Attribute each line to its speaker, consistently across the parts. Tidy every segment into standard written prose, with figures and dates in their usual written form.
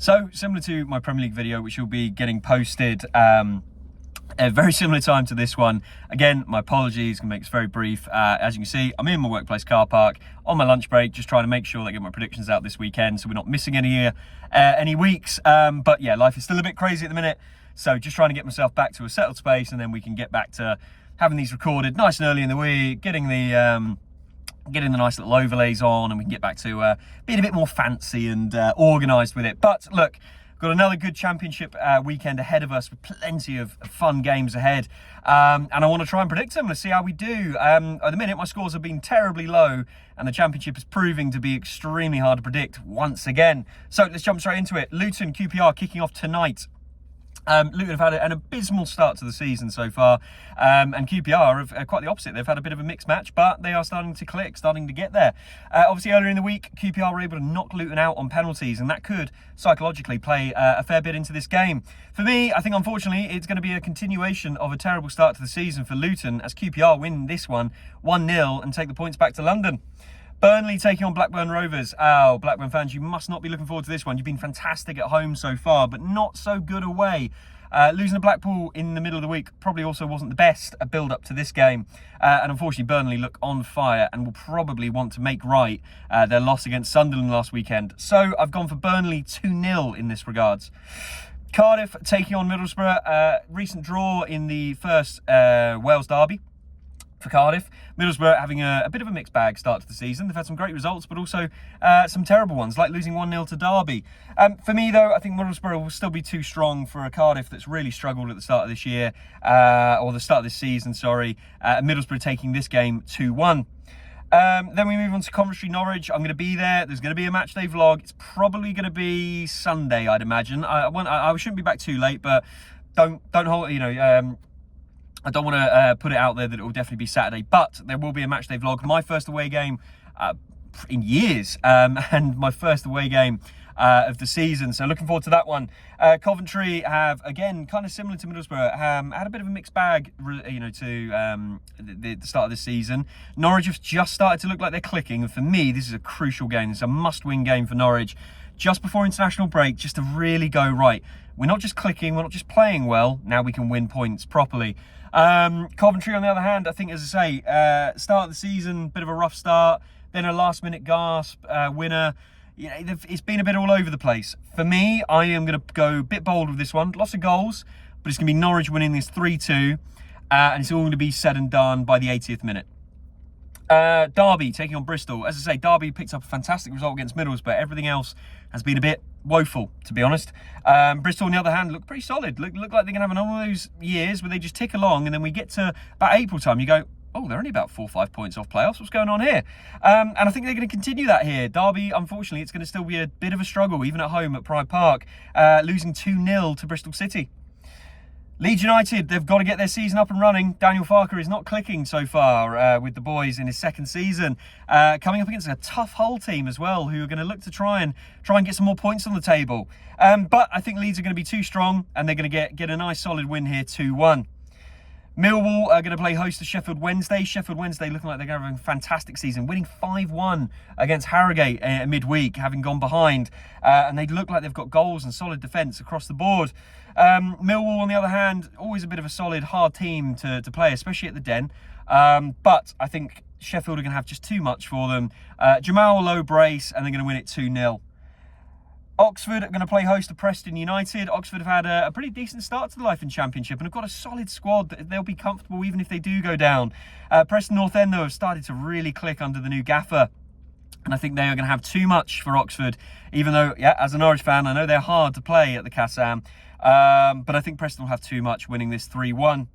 Speaker 1: So, similar to my Premier League video, which will be getting posted a very similar time to this one. Again, my apologies, gonna make this very brief. As you can see, I'm in my workplace car park on my lunch break, just trying to make sure that I get my predictions out this weekend, so we're not missing any weeks. But yeah, life is still a bit crazy at the minute, so just trying to get myself back to a settled space, and then we can get back to having these recorded nice and early in the week, getting the nice little overlays on, and we can get back to being a bit more fancy and organised with it. But look, got another good championship weekend ahead of us with plenty of fun games ahead. And I want to try and predict them. Let's see how we do. At the minute, my scores have been terribly low, and the championship is proving to be extremely hard to predict once again. So let's jump straight into it. Luton QPR kicking off tonight. Luton have had an abysmal start to the season so far, and QPR have quite the opposite. They've had a bit of a mixed match, but they are starting to click, starting to get there. Obviously, earlier in the week, QPR were able to knock Luton out on penalties, and that could psychologically play a fair bit into this game. For me, I think, unfortunately, it's going to be a continuation of a terrible start to the season for Luton, as QPR win this one 1-0 and take the points back to London. Burnley taking on Blackburn Rovers. Oh, Blackburn fans, you must not be looking forward to this one. You've been fantastic at home so far, but not so good away. Losing to Blackpool in the middle of the week probably also wasn't the best build-up to this game. And unfortunately, Burnley look on fire and will probably want to make right their loss against Sunderland last weekend. So I've gone for Burnley 2-0 in this regards. Cardiff taking on Middlesbrough. Recent draw in the first Wales derby for Cardiff. Middlesbrough having a bit of a mixed bag start to the season. They've had some great results, but also some terrible ones, like losing 1-0 to Derby. For me, though, I think Middlesbrough will still be too strong for a Cardiff that's really struggled at the start of this year, or the start of this season, sorry. Middlesbrough taking this game 2-1. Then we move on to Coventry Norwich. I'm going to be there. There's going to be a match day vlog. It's probably going to be Sunday, I'd imagine. I shouldn't be back too late, but don't hold, I don't want to put it out there that it will definitely be Saturday, but there will be a matchday vlog. My first away game in years, and my first away game of the season. So looking forward to that one. Coventry have, again, kind of similar to Middlesbrough, had a bit of a mixed bag, to the start of the season. Norwich have just started to look like they're clicking, and for me, this is a crucial game. It's a must-win game for Norwich, just before international break, just to really go right. We're not just clicking, we're not just playing well, now we can win points properly. Coventry, on the other hand, I think, as I say, start of the season, bit of a rough start, then a last-minute gasp winner. It's been a bit all over the place. For me, I am going to go a bit bold with this one. Lots of goals, but it's going to be Norwich winning this 3-2, and it's all going to be said and done by the 80th minute. Derby taking on Bristol. As I say, Derby picked up a fantastic result against Middlesbrough, but everything else has been a bit woeful, to be honest. Bristol, on the other hand, look pretty solid. Look like they're going to have one of those years where they just tick along, and then we get to about April time, you go, oh, they're only about 4 or 5 points off playoffs. What's going on here? And I think they're going to continue that here. Derby, unfortunately, it's going to still be a bit of a struggle, even at home at Pride Park, losing 2-0 to Bristol City. Leeds United, they've got to get their season up and running. Daniel Farke is not clicking so far with the boys in his second season. Coming up against a tough Hull team as well, who are going to look to try and get some more points on the table. But I think Leeds are going to be too strong, and they're going to get a nice solid win here, 2-1. Millwall are going to play host to Sheffield Wednesday. Sheffield Wednesday looking like they're going to have a fantastic season, winning 5-1 against Harrogate midweek, having gone behind. And they look like they've got goals and solid defence across the board. Millwall, on the other hand, always a bit of a solid, hard team to play, especially at the Den. But I think Sheffield are going to have just too much for them. Jamal low brace, and they're going to win it 2-0. Oxford are going to play host to Preston United. Oxford have had a pretty decent start to the Life in Championship and have got a solid squad that they'll be comfortable even if they do go down. Preston North End, though, have started to really click under the new gaffer. And I think they are going to have too much for Oxford, even though, yeah, as a Norwich fan, I know they're hard to play at the Kassam. But I think Preston will have too much, winning this 3-1.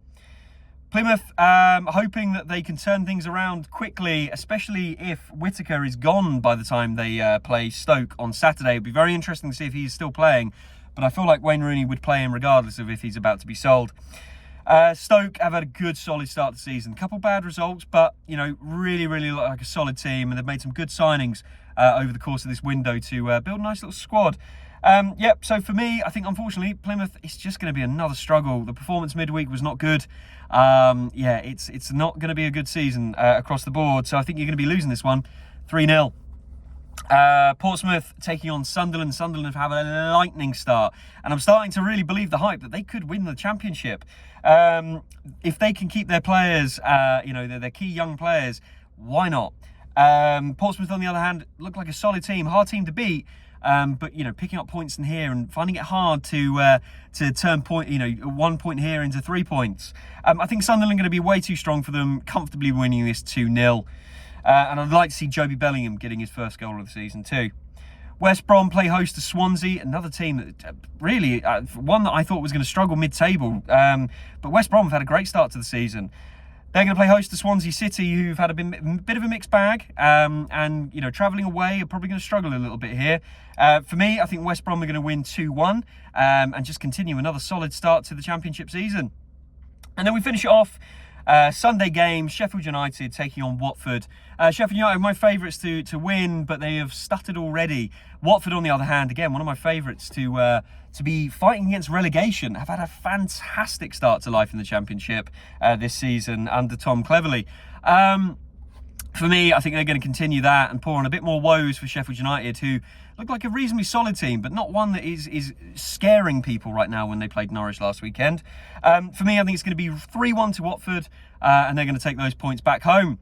Speaker 1: Plymouth, hoping that they can turn things around quickly, especially if Whittaker is gone by the time they play Stoke on Saturday. It'll be very interesting to see if he's still playing, but I feel like Wayne Rooney would play him regardless of if he's about to be sold. Stoke have had a good, solid start to the season. A couple bad results, but, really, really look like a solid team, and they've made some good signings over the course of this window to build a nice little squad. So for me, I think, unfortunately, Plymouth, it's just going to be another struggle. The performance midweek was not good. It's not going to be a good season across the board. So I think you're going to be losing this one 3-0. Portsmouth taking on Sunderland. Sunderland have had a lightning start, and I'm starting to really believe the hype that they could win the championship. If they can keep their players, their key young players, why not? Portsmouth, on the other hand, look like a solid team, hard team to beat. But picking up points in here and finding it hard to turn 1 point here into 3 points. I think Sunderland are going to be way too strong for them, comfortably winning this 2-0. And I'd like to see Joby Bellingham getting his first goal of the season too. West Brom play host to Swansea, another team that really, one that I thought was going to struggle mid-table. But West Brom have had a great start to the season. They're going to play host to Swansea City, who've had a bit of a mixed bag. And travelling away are probably going to struggle a little bit here. For me, I think West Brom are going to win 2-1 and just continue another solid start to the Championship season. And then we finish it off. Sunday game, Sheffield United taking on Watford. Sheffield United, my favourites to win, but they have stuttered already. Watford, on the other hand, again, one of my favourites to be fighting against relegation, have had a fantastic start to life in the Championship this season under Tom Cleverley. For me, I think they're going to continue that and pour on a bit more woes for Sheffield United, who look like a reasonably solid team, but not one that is scaring people right now when they played Norwich last weekend. For me, I think it's going to be 3-1 to Watford, and they're going to take those points back home.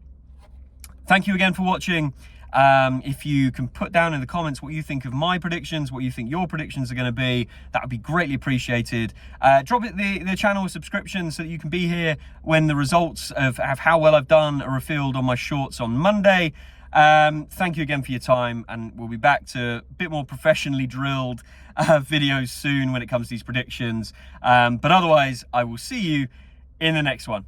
Speaker 1: Thank you again for watching. If you can put down in the comments what you think of my predictions, what you think your predictions are going to be, that would be greatly appreciated. Drop it the channel a subscription so that you can be here when the results of how well I've done are revealed on my shorts on Monday. Thank you again for your time, and we'll be back to a bit more professionally drilled videos soon when it comes to these predictions. But otherwise, I will see you in the next one.